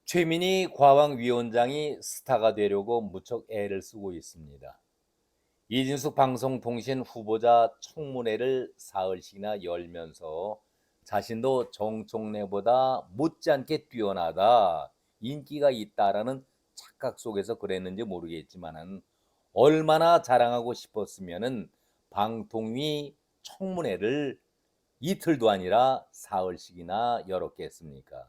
최민희 과방위원장이 스타가 되려고 무척 애를 쓰고 있습니다. 이진숙 방송통신 후보자 청문회를 사흘씩이나 열면서 자신도 정청래보다 못지않게 뛰어나다, 인기가 있다라는 착각 속에서 그랬는지 모르겠지만은 얼마나 자랑하고 싶었으면은 방통위 청문회를 이틀도 아니라 사흘씩이나 열었겠습니까?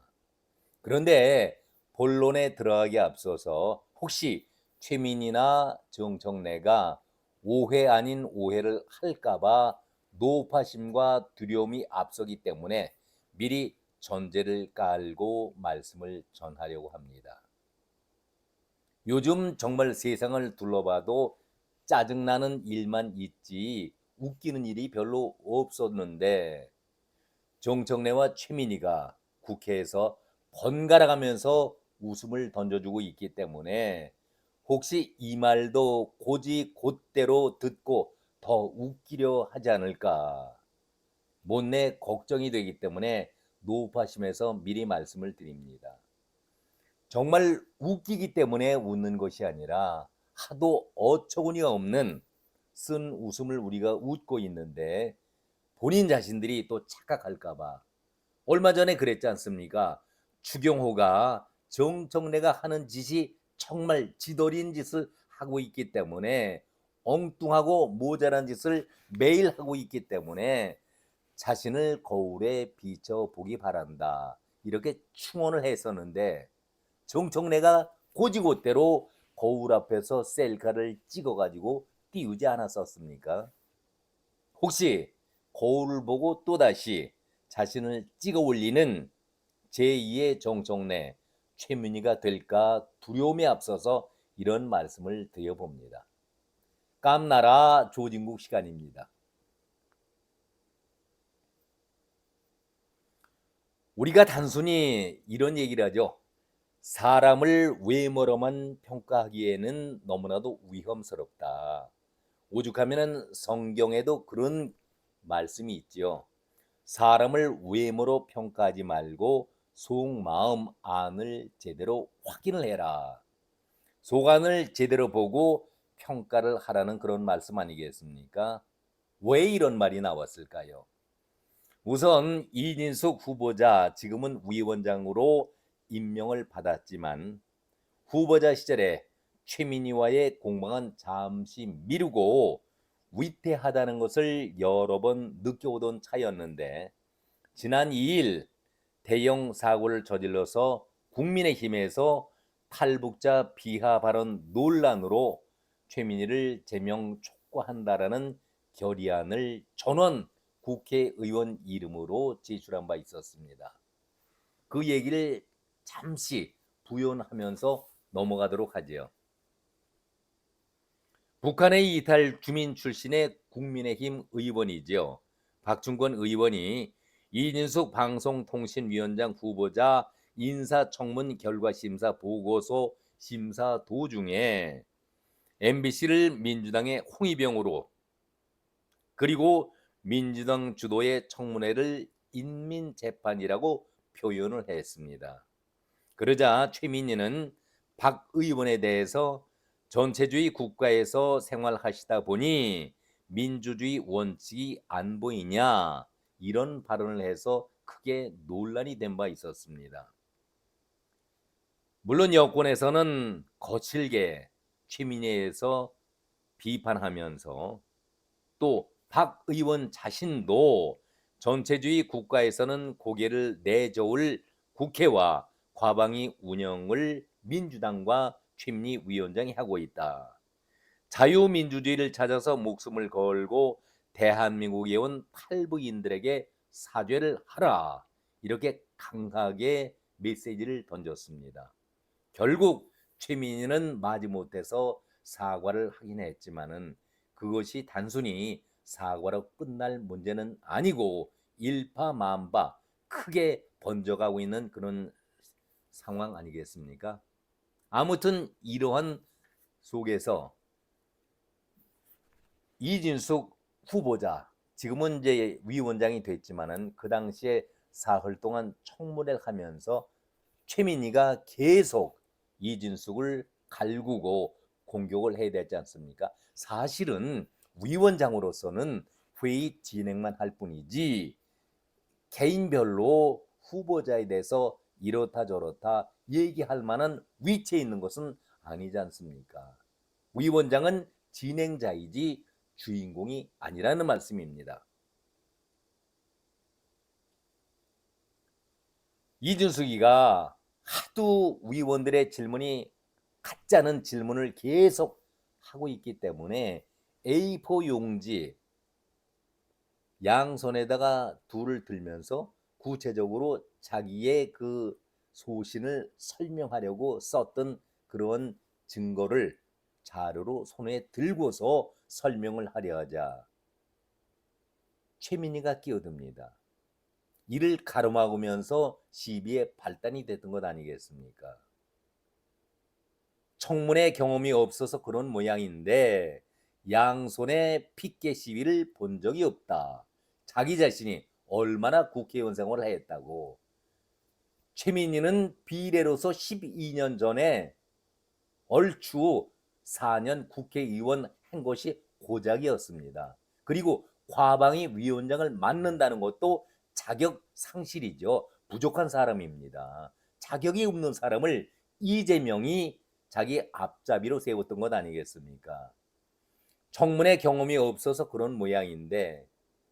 그런데 본론에 들어가기 앞서서 혹시 최민희나 정청래가 오해 아닌 오해를 할까봐 노파심과 두려움이 앞서기 때문에 미리 전제를 깔고 말씀을 전하려고 합니다. 요즘 정말 세상을 둘러봐도 짜증나는 일만 있지 웃기는 일이 별로 없었는데 정청래와 최민희가 국회에서 번갈아 가면서 웃음을 던져주고 있기 때문에 혹시 이 말도 곧대로 듣고 더 웃기려 하지 않을까 못내 걱정이 되기 때문에 노파심에서 미리 말씀을 드립니다. 정말 웃기기 때문에 웃는 것이 아니라 하도 어처구니가 없는 쓴 웃음을 우리가 웃고 있는데 본인 자신들이 또 착각할까 봐 얼마 전에 그랬지 않습니까? 추경호가 정청래가 하는 짓이 정말 지더린 짓을 하고 있기 때문에 엉뚱하고 모자란 짓을 매일 하고 있기 때문에 자신을 거울에 비춰보기 바란다. 이렇게 충언을 했었는데 정청래가 고지고대로 거울 앞에서 셀카를 찍어가지고 띄우지 않았었습니까? 혹시 거울을 보고 또다시 자신을 찍어 올리는 제2의 정청래 최민희가 될까 두려움에 앞서서 이런 말씀을 드려봅니다. 깜나라 조진국 시간입니다. 우리가 단순히 이런 얘기를 하죠. 사람을 외모로만 평가하기에는 너무나도 위험스럽다. 오죽하면 성경에도 그런 말씀이 있지요. 사람을 외모로 평가하지 말고 속마음 안을 제대로 확인을 해라. 속안을 제대로 보고 평가를 하라는 그런 말씀 아니겠습니까? 왜 이런 말이 나왔을까요? 우선 이진숙 후보자, 지금은 위원장으로 임명을 받았지만 후보자 시절에 최민희와의 공방은 잠시 미루고 위태하다는 것을 여러 번 느껴오던 차였는데 지난 2일 대형 사고를 저질러서 국민의힘에서 탈북자 비하 발언 논란으로 최민희를 제명 촉구한다라는 결의안을 전원 국회의원 이름으로 제출한 바 있었습니다. 그 얘기를 잠시 부연하면서 넘어가도록 하지요. 북한의 이탈 주민 출신의 국민의힘 의원이지요. 박충권 의원이 이진숙 방송통신위원장 후보자 인사청문 결과심사 보고서 심사 도중에 MBC를 민주당의 홍위병으로 그리고 민주당 주도의 청문회를 인민재판이라고 표현을 했습니다. 그러자 최민희는 박 의원에 대해서 전체주의 국가에서 생활하시다 보니 민주주의 원칙이 안 보이냐 이런 발언을 해서 크게 논란이 된 바 있었습니다. 물론 여권에서는 거칠게 최민희에서 비판하면서 또 박 의원 자신도 전체주의 국가에서는 고개를 내저을 국회와 과방위 운영을 민주당과 최민희 위원장이 하고 있다. 자유민주주의를 찾아서 목숨을 걸고 대한민국에 온 탈북인들에게 사죄를 하라. 이렇게 강하게 메시지를 던졌습니다. 결국 최민희는 마지못해서 사과를 하긴 했지만은 그것이 단순히 사과로 끝날 문제는 아니고 일파만파 크게 번져가고 있는 그런 상황 아니겠습니까? 아무튼 이러한 속에서 이진숙 후보자, 지금은 이제 위원장이 됐지만은 그 당시에 사흘 동안 청문회를 하면서 최민희가 계속 이진숙을 갈구고 공격을 해야 되지 않습니까? 사실은 위원장으로서는 회의 진행만 할 뿐이지 개인별로 후보자에 대해서 이렇다 저렇다 얘기할 만한 위치에 있는 것은 아니지 않습니까? 위원장은 진행자이지 주인공이 아니라는 말씀입니다. 이준석이가 하도 위원들의 질문이 같지 않은 질문을 계속 하고 있기 때문에 A4 용지 양손에다가 둘을 들면서 구체적으로 자기의 그 소신을 설명하려고 썼던 그런 증거를 자료로 손에 들고서 설명을 하려 하자 최민희가 끼어듭니다. 이를 가로막으면서 시비의 발단이 됐던 것 아니겠습니까? 청문회 경험이 없어서 그런 모양인데 양손에 피켓 시위를 본 적이 없다. 자기 자신이 얼마나 국회의원 생활을 했다고. 최민희는 비례로서 12년 전에 얼추 4년 국회의원 한 것이 고작이었습니다. 그리고 과방위 위원장을 맡는다는 것도 자격 상실이죠. 부족한 사람입니다. 자격이 없는 사람을 이재명이 자기 앞잡이로 세웠던 것 아니겠습니까? 청문회 경험이 없어서 그런 모양인데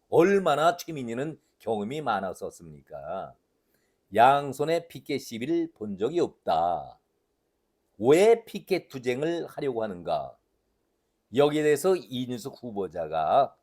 얼마나 최민희는 경험이 많았었습니까? 양손에 피켓 시비를 본 적이 없다. 왜 피켓 투쟁을 하려고 하는가? 여기에 대해서 이준석 후보자가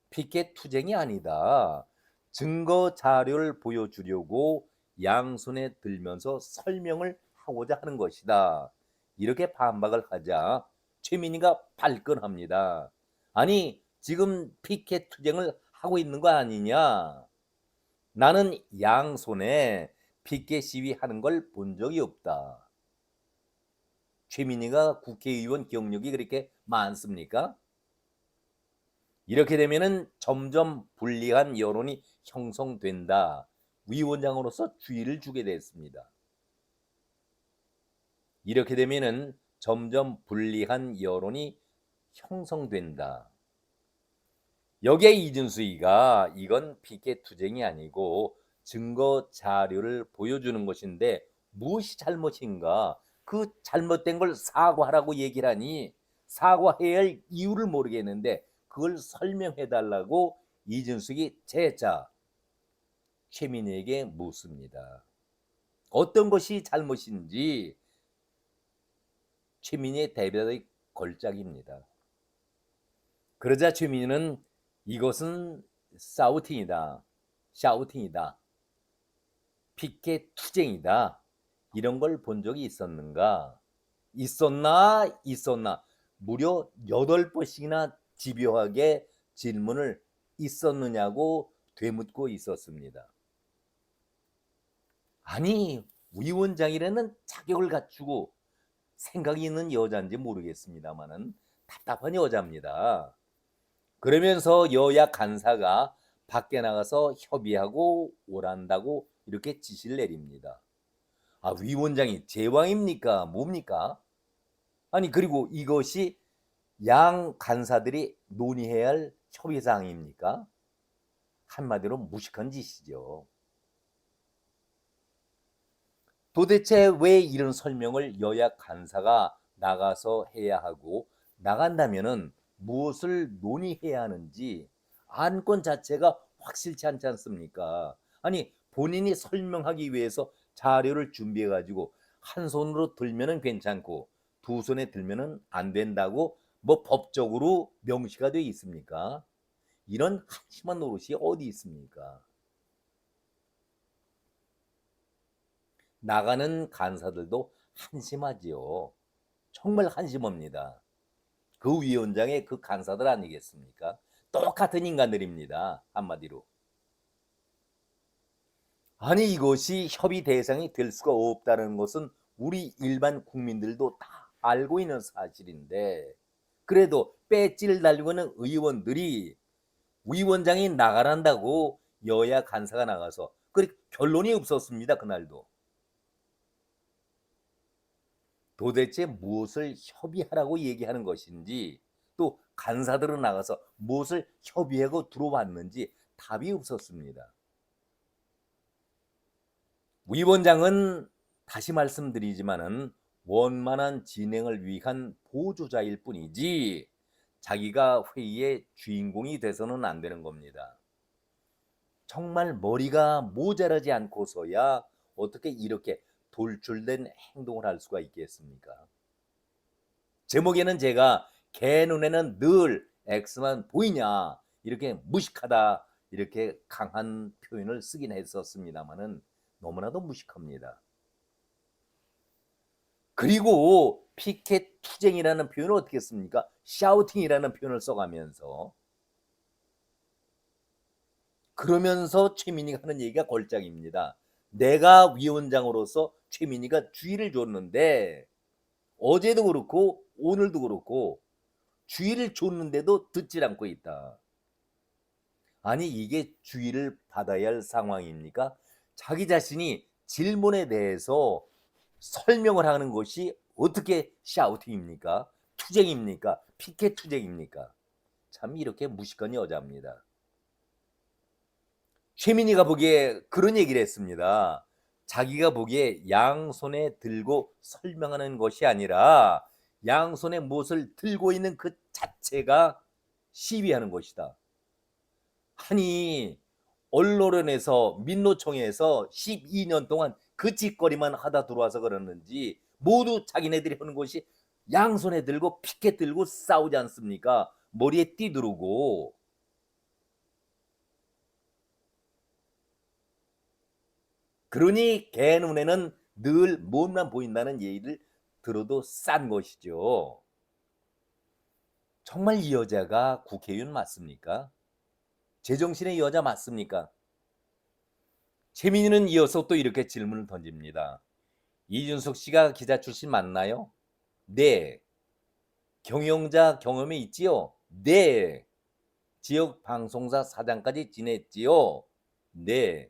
피켓 투쟁이 아니다. 증거 자료를 보여주려고 양손에 들면서 설명을 하고자 하는 것이다. 이렇게 반박을 하자 최민희가 발끈합니다. 아니 지금 피켓 투쟁을 하고 있는 거 아니냐? 나는 양손에 피켓 시위하는 걸 본 적이 없다. 최민희가 국회의원 경력이 그렇게 많습니까? 이렇게 되면은 점점 불리한 여론이 형성된다. 위원장으로서 주의를 주게 됐습니다. 이렇게 되면은 점점 불리한 여론이 형성된다. 여기에 이준수이가 이건 피켓 투쟁이 아니고 증거 자료를 보여주는 것인데 무엇이 잘못인가? 그 잘못된 걸 사과하라고 얘기를 하니 사과해야 할 이유를 모르겠는데 그걸 설명해 달라고 이준석이 재차 최민희에게 묻습니다. 어떤 것이 잘못인지 최민희의 대답이 걸작입니다. 그러자 최민희는 이것은 사우팅이다. 샤우팅이다. 피켓 투쟁이다. 이런 걸 본 적이 있었는가? 있었나? 무려 8번씩이나 집요하게 질문을 있었느냐고 되묻고 있었습니다. 아니 위원장이라는 자격을 갖추고 생각이 있는 여자인지 모르겠습니다만은 답답한 여자입니다. 그러면서 여야 간사가 밖에 나가서 협의하고 오란다고 이렇게 지시를 내립니다. 아, 위원장이 제왕입니까? 뭡니까? 아니 그리고 이것이 양 간사들이 논의해야 할 협의사항입니까? 한마디로 무식한 짓이죠. 도대체 왜 이런 설명을 여야 간사가 나가서 해야 하고 나간다면은 무엇을 논의해야 하는지 안건 자체가 확실치 않지 않습니까? 아니 본인이 설명하기 위해서 자료를 준비해 가지고 한 손으로 들면은 괜찮고 두 손에 들면은 안 된다고 뭐 법적으로 명시가 되어 있습니까? 이런 한심한 노릇이 어디 있습니까? 나가는 간사들도 한심하지요. 정말 한심합니다. 그 위원장의 그 간사들 아니겠습니까? 똑같은 인간들입니다. 한마디로. 아니 이것이 협의 대상이 될 수가 없다는 것은 우리 일반 국민들도 다 알고 있는 사실인데 그래도 배지를 달리고 있는 의원들이 위원장이 나가란다고 여야 간사가 나가서 그 결론이 없었습니다. 그날도. 도대체 무엇을 협의하라고 얘기하는 것인지, 또 간사들은 나가서 무엇을 협의하고 들어왔는지 답이 없었습니다. 위원장은 다시 말씀드리지만은 원만한 진행을 위한 보조자일 뿐이지 자기가 회의의 주인공이 돼서는 안 되는 겁니다. 정말 머리가 모자라지 않고서야 어떻게 이렇게 돌출된 행동을 할 수가 있겠습니까? 제목에는 제가 개 눈에는 늘 X만 보이냐 이렇게 무식하다 이렇게 강한 표현을 쓰긴 했었습니다마는 너무나도 무식합니다. 그리고 피켓 투쟁이라는 표현을 어떻게 씁니까? 샤우팅이라는 표현을 써가면서, 그러면서 최민희가 하는 얘기가 걸작입니다. 내가 위원장으로서 최민희가 주의를 줬는데, 어제도 그렇고 오늘도 그렇고 주의를 줬는데도 듣질 않고 있다. 아니 이게 주의를 받아야 할 상황입니까? 자기 자신이 질문에 대해서 설명을 하는 것이 어떻게 샤우팅입니까? 투쟁입니까? 피켓 투쟁입니까? 참 이렇게 무식한 여자입니다. 최민희가 보기에 그런 얘기를 했습니다. 자기가 보기에 양손에 들고 설명하는 것이 아니라 양손에 무엇을 들고 있는 그 자체가 시위하는 것이다. 아니 언론에서 민노총에서 12년 동안 그 짓거리만 하다 들어와서 그러는지 모두 자기네들이 하는 것이 양손에 들고 피켓 들고 싸우지 않습니까? 머리에 띠 두르고. 그러니 개 눈에는 늘 몸만 보인다는 얘기를 들어도 싼 것이죠. 정말 이 여자가 국회의원 맞습니까? 제정신의 여자 맞습니까? 최민희는 이어서 또 이렇게 질문을 던집니다. 이준석 씨가 기자 출신 맞나요? 네. 경영자 경험이 있지요? 네. 지역 방송사 사장까지 지냈지요? 네.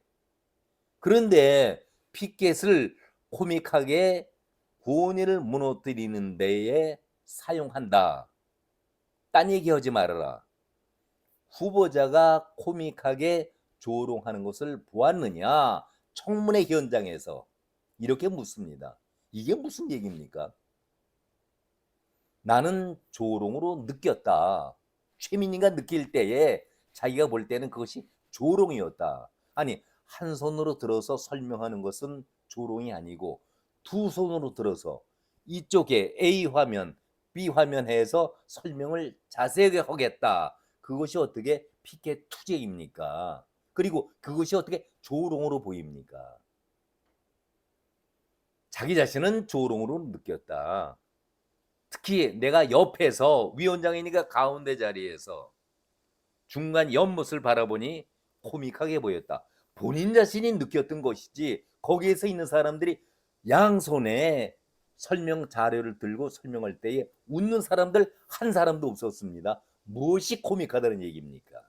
그런데 피켓을 코믹하게 권위를 무너뜨리는 데에 사용한다. 딴 얘기하지 말아라. 후보자가 코믹하게 조롱하는 것을 보았느냐? 청문회 현장에서 이렇게 묻습니다. 이게 무슨 얘기입니까? 나는 조롱으로 느꼈다. 최민희가 느낄 때에 자기가 볼 때는 그것이 조롱이었다. 아니 한 손으로 들어서 설명하는 것은 조롱이 아니고 두 손으로 들어서 이쪽에 A 화면, B 화면 해서 설명을 자세하게 하겠다. 그것이 어떻게 피켓 투쟁입니까? 그리고 그것이 어떻게 조롱으로 보입니까? 자기 자신은 조롱으로 느꼈다. 특히 내가 옆에서 위원장이니까 가운데 자리에서 중간 연못을 바라보니 코믹하게 보였다. 본인 자신이 느꼈던 것이지 거기에서 있는 사람들이 양손에 설명 자료를 들고 설명할 때에 웃는 사람들 한 사람도 없었습니다. 무엇이 코믹하다는 얘기입니까?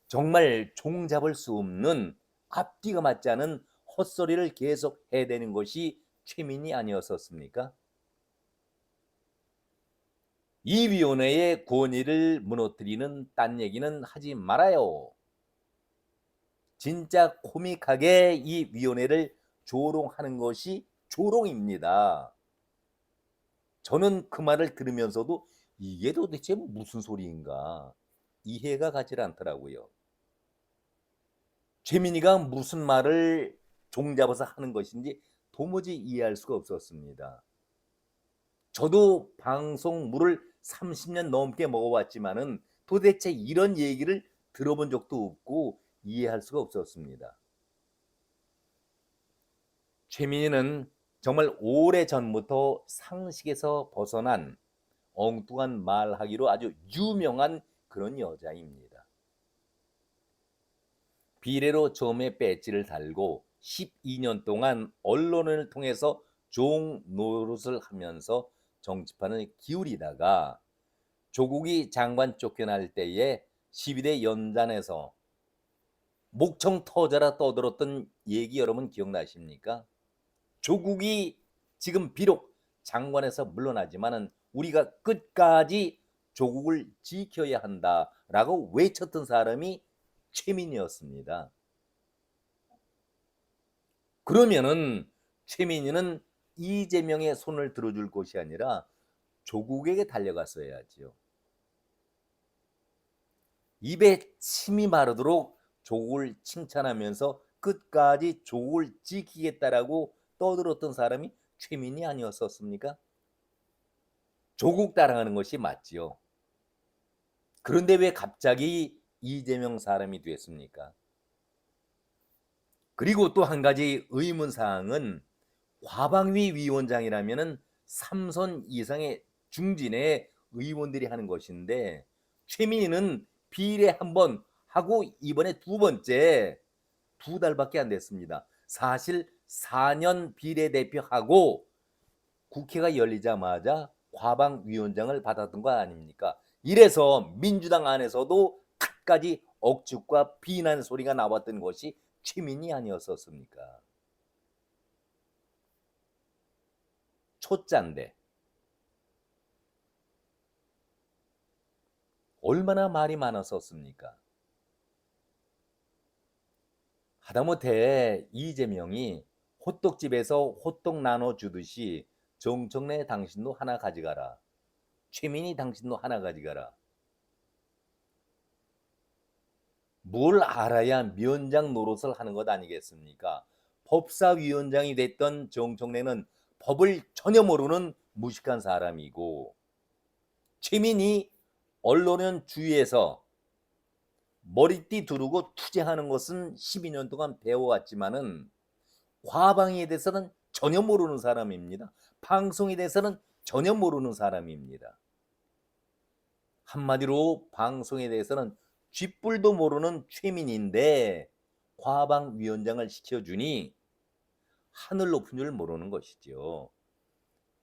정말 종잡을 수 없는 앞뒤가 맞지 않은 헛소리를 계속 해야 되는 것이 최민희 아니었었습니까? 이 위원회의 권위를 무너뜨리는 딴 얘기는 하지 말아요. 진짜 코믹하게 이 위원회를 조롱하는 것이 조롱입니다. 저는 그 말을 들으면서도 이게 도대체 무슨 소리인가 이해가 가지 않더라고요. 최민희가 무슨 말을 종잡아서 하는 것인지 도무지 이해할 수가 없었습니다. 저도 방송물을 30년 넘게 먹어왔지만은 도대체 이런 얘기를 들어본 적도 없고 이해할 수가 없었습니다. 최민희는 정말 오래전부터 상식에서 벗어난 엉뚱한 말하기로 아주 유명한 그런 여자입니다. 비례로 처음에 배지를 달고 12년 동안 언론을 통해서 종 노릇을 하면서 정치판을 기울이다가 조국이 장관 쫓겨날 때에 12대 연단에서 목청 터져라 떠들었던 얘기 여러분 기억나십니까? 조국이 지금 비록 장관에서 물러나지만은 우리가 끝까지 조국을 지켜야 한다라고 외쳤던 사람이 최민희였습니다. 그러면은 최민희는 이재명의 손을 들어줄 것이 아니라 조국에게 달려갔어야지요. 입에 침이 마르도록 조국을 칭찬하면서 끝까지 조국을 지키겠다라고 떠들었던 사람이 최민희 아니었었습니까? 조국 따라가는 것이 맞지요. 그런데 왜 갑자기 이재명 사람이 됐습니까? 그리고 또 한 가지 의문사항은 과방위 위원장이라면은 3선 이상의 중진의 의원들이 하는 것인데 최민희는 비례 한 번 하고 이번에 두 번째 2달밖에 안 됐습니다. 사실 4년 비례대표하고 국회가 열리자마자 과방위원장을 받았던 거 아닙니까? 이래서 민주당 안에서도 끝까지 억측과 비난 소리가 나왔던 것이 최민희 아니었었습니까? 초짜인데 얼마나 말이 많았었습니까? 하다못해 이재명이 호떡집에서 호떡 나눠주듯이 정청래 당신도 하나 가져가라. 최민희 당신도 하나 가져가라. 뭘 알아야 위원장 노릇을 하는 것 아니겠습니까? 법사위원장이 됐던 정청래는 법을 전혀 모르는 무식한 사람이고 최민희 언론은 주위에서 머리띠 두르고 투쟁하는 것은 12년 동안 배워왔지만은 과방위에 대해서는 전혀 모르는 사람입니다. 방송에 대해서는 전혀 모르는 사람입니다. 한마디로 방송에 대해서는 쥐뿔도 모르는 최민인데 과방위원장을 시켜주니 하늘 높은 줄 모르는 것이죠.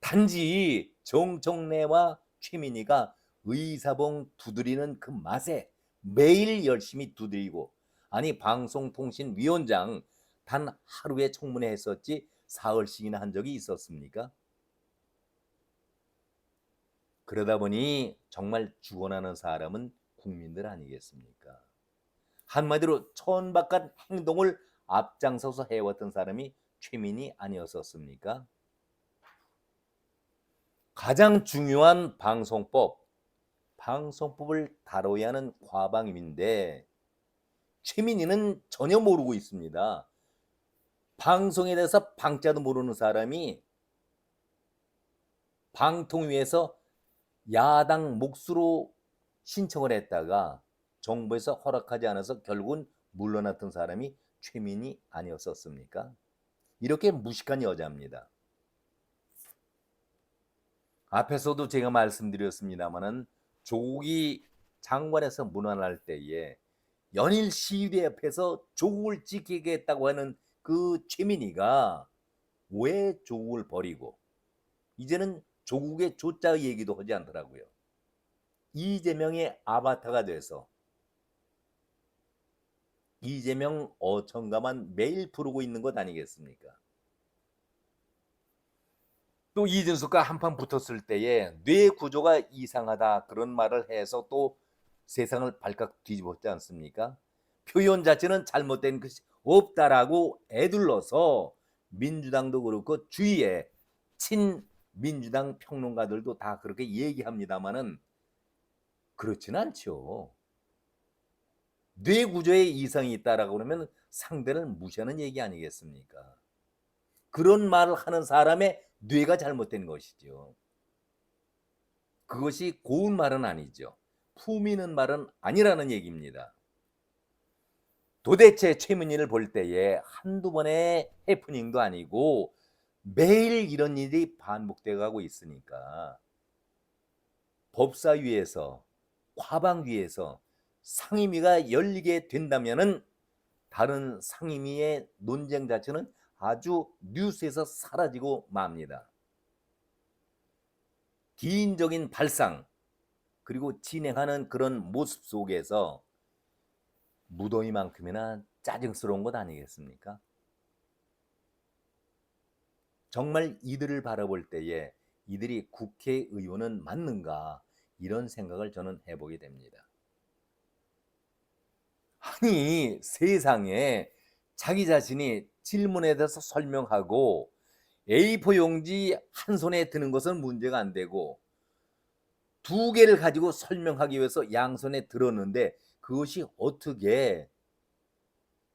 단지 정청래와 최민희가 의사봉 두드리는 그 맛에 매일 열심히 두드리고 아니 방송통신위원장 단 하루에 청문회 했었지 사흘씩이나 한 적이 있었습니까? 그러다 보니 정말 죽어나는 사람은 국민들 아니겠습니까? 한마디로 천박한 행동을 앞장서서 해왔던 사람이 최민희 아니었었습니까? 가장 중요한 방송법을 다뤄야 하는 과방위인데 최민희는 전혀 모르고 있습니다. 방송에 대해서 방자도 모르는 사람이 방통위에서 야당 몫으로 신청을 했다가 정부에서 허락하지 않아서 결국은 물러났던 사람이 최민희 아니었었습니까? 이렇게 무식한 여자입니다. 앞에서도 제가 말씀드렸습니다마는 조국이 장관에서 문안할 때에 연일 시위대 옆에서 조국을 지키겠다고 하는 그 최민희가 왜 조국을 버리고 이제는 조국의 조짜 얘기도 하지 않더라고요. 이재명의 아바타가 돼서 이재명 어천가만 매일 부르고 있는 것 아니겠습니까? 또 이준석과 한판 붙었을 때에 뇌 구조가 이상하다 그런 말을 해서 또 세상을 발칵 뒤집었지 않습니까? 표현 자체는 잘못된 것이 없다라고 애둘러서 민주당도 그렇고 주위에 친민주당 평론가들도 다 그렇게 얘기합니다마는 그렇지는 않죠. 뇌 구조에 이상이 있다라고 그러면 상대를 무시하는 얘기 아니겠습니까? 그런 말을 하는 사람의 뇌가 잘못된 것이죠. 그것이 고운 말은 아니죠. 품 있는 말은 아니라는 얘기입니다. 도대체 최민희를 볼 때에 한두 번의 해프닝도 아니고 매일 이런 일이 반복되어 가고 있으니까 법사위에서 과방위에서 상임위가 열리게 된다면은 다른 상임위의 논쟁 자체는 아주 뉴스에서 사라지고 맙니다. 개인적인 발상 그리고 진행하는 그런 모습 속에서 무더위만큼이나 짜증스러운 것 아니겠습니까? 정말 이들을 바라볼 때에 이들이 국회의원은 맞는가 이런 생각을 저는 해보게 됩니다. 아니 세상에 자기 자신이 질문에 대해서 설명하고 A4 용지 한 손에 드는 것은 문제가 안 되고 두 개를 가지고 설명하기 위해서 양손에 들었는데 그것이 어떻게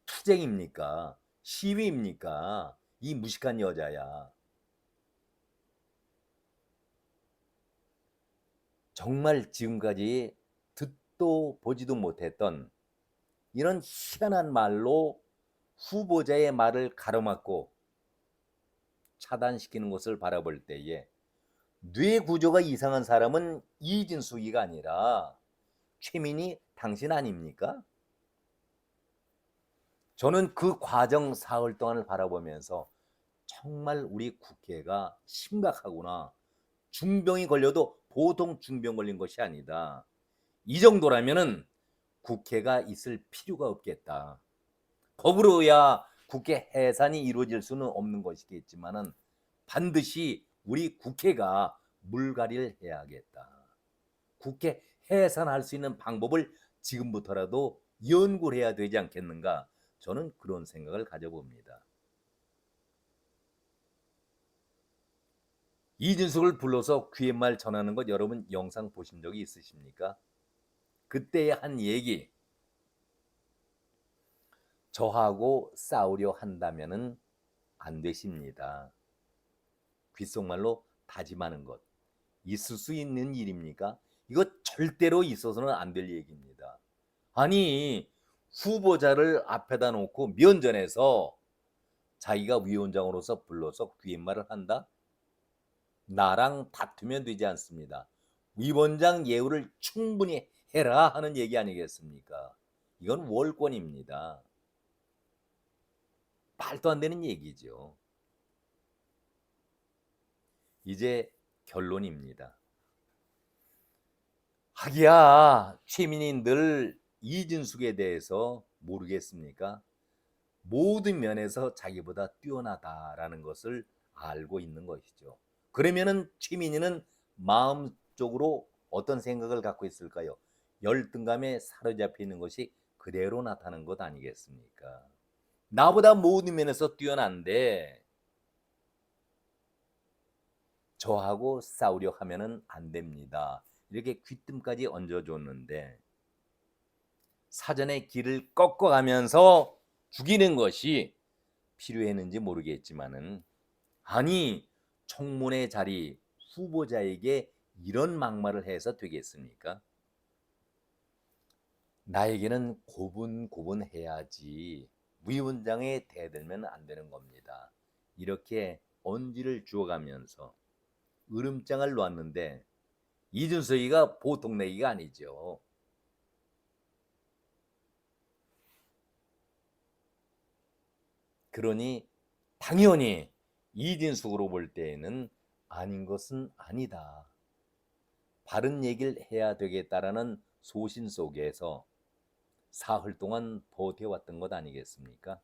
투쟁입니까? 시위입니까? 이 무식한 여자야. 정말 지금까지 듣도 보지도 못했던 이런 희한한 말로 후보자의 말을 가로막고 차단시키는 것을 바라볼 때에 뇌 구조가 이상한 사람은 이진숙이가 아니라 최민희 당신 아닙니까? 저는 그 과정 사흘 동안을 바라보면서 정말 우리 국회가 심각하구나. 중병이 걸려도 보통 중병 걸린 것이 아니다. 이 정도라면은 국회가 있을 필요가 없겠다. 법으로야 국회 해산이 이루어질 수는 없는 것이겠지만은 반드시 우리 국회가 물갈이를 해야겠다. 국회 해산할 수 있는 방법을 지금부터라도 연구를 해야 되지 않겠는가? 저는 그런 생각을 가져봅니다. 이준석을 불러서 귀의 말 전하는 것 여러분 영상 보신 적이 있으십니까? 그때의 한 얘기, 저하고 싸우려 한다면은 안 되십니다. 귓속말로 다짐하는 것. 있을 수 있는 일입니까? 이거 절대로 있어서는 안 될 얘기입니다. 아니 후보자를 앞에다 놓고 면전에서 자기가 위원장으로서 불러서 귀인말을 한다? 나랑 다투면 되지 않습니다. 위원장 예우를 충분히 해라 하는 얘기 아니겠습니까? 이건 월권입니다. 말도 안 되는 얘기죠. 이제 결론입니다. 하기야 최민희들 이준숙에 대해서 모르겠습니까? 모든 면에서 자기보다 뛰어나다라는 것을 알고 있는 것이죠. 그러면은 최민희는 마음적으로 어떤 생각을 갖고 있을까요? 열등감에 사로잡혀 있는 것이 그대로 나타나는 것 아니겠습니까? 나보다 모든 면에서 뛰어난데 저하고 싸우려 하면은 안 됩니다. 이렇게 귀뜸까지 얹어줬는데 사전에 길을 꺾어가면서 죽이는 것이 필요했는지 모르겠지만은 아니 청문회 자리 후보자에게 이런 막말을 해서 되겠습니까? 나에게는 고분고분해야지 위원장에 대들면 안 되는 겁니다. 이렇게 언지를 주어가면서 으름장을 놨는데 이준석이가 보통 내기가 아니죠. 그러니 당연히 이진숙으로 볼 때에는 아닌 것은 아니다. 바른 얘기를 해야 되겠다라는 소신 속에서 사흘 동안 버텨왔던 것 아니겠습니까?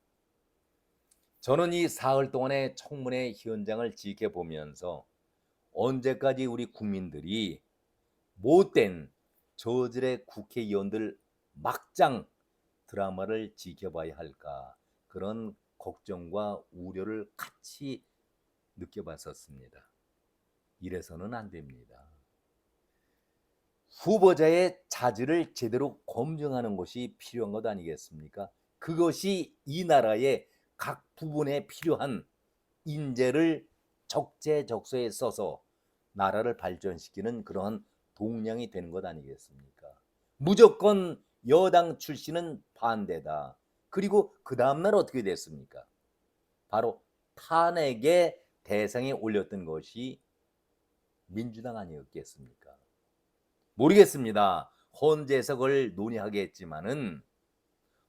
저는 이 사흘 동안의 청문회 현장을 지켜보면서 언제까지 우리 국민들이 못된 저질의 국회의원들 막장 드라마를 지켜봐야 할까 그런 걱정과 우려를 같이 느껴봤었습니다. 이래서는 안 됩니다. 후보자의 자질을 제대로 검증하는 것이 필요한 것 아니겠습니까? 그것이 이 나라의 각 부분에 필요한 인재를 적재적소에 써서 나라를 발전시키는 그러한 동량이 되는 것 아니겠습니까? 무조건 여당 출신은 반대다. 그리고 그 다음날 어떻게 됐습니까? 바로 탄핵의 대상에 올렸던 것이 민주당 아니었겠습니까? 모르겠습니다. 헌재석을 논의하겠지만은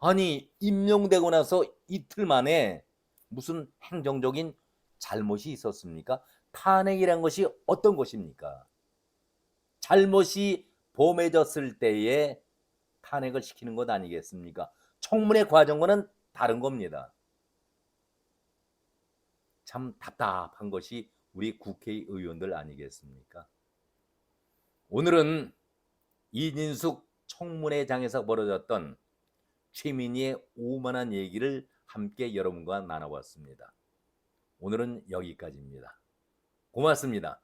아니 임명되고 나서 이틀 만에 무슨 행정적인 잘못이 있었습니까? 탄핵이란 것이 어떤 것입니까? 잘못이 범해졌을 때에 탄핵을 시키는 것 아니겠습니까? 청문회 과정과는 다른 겁니다. 참 답답한 것이 우리 국회의원들 아니겠습니까? 오늘은 이진숙 청문회장에서 벌어졌던 최민희의 오만한 얘기를 함께 여러분과 나눠봤습니다. 오늘은 여기까지입니다. 고맙습니다.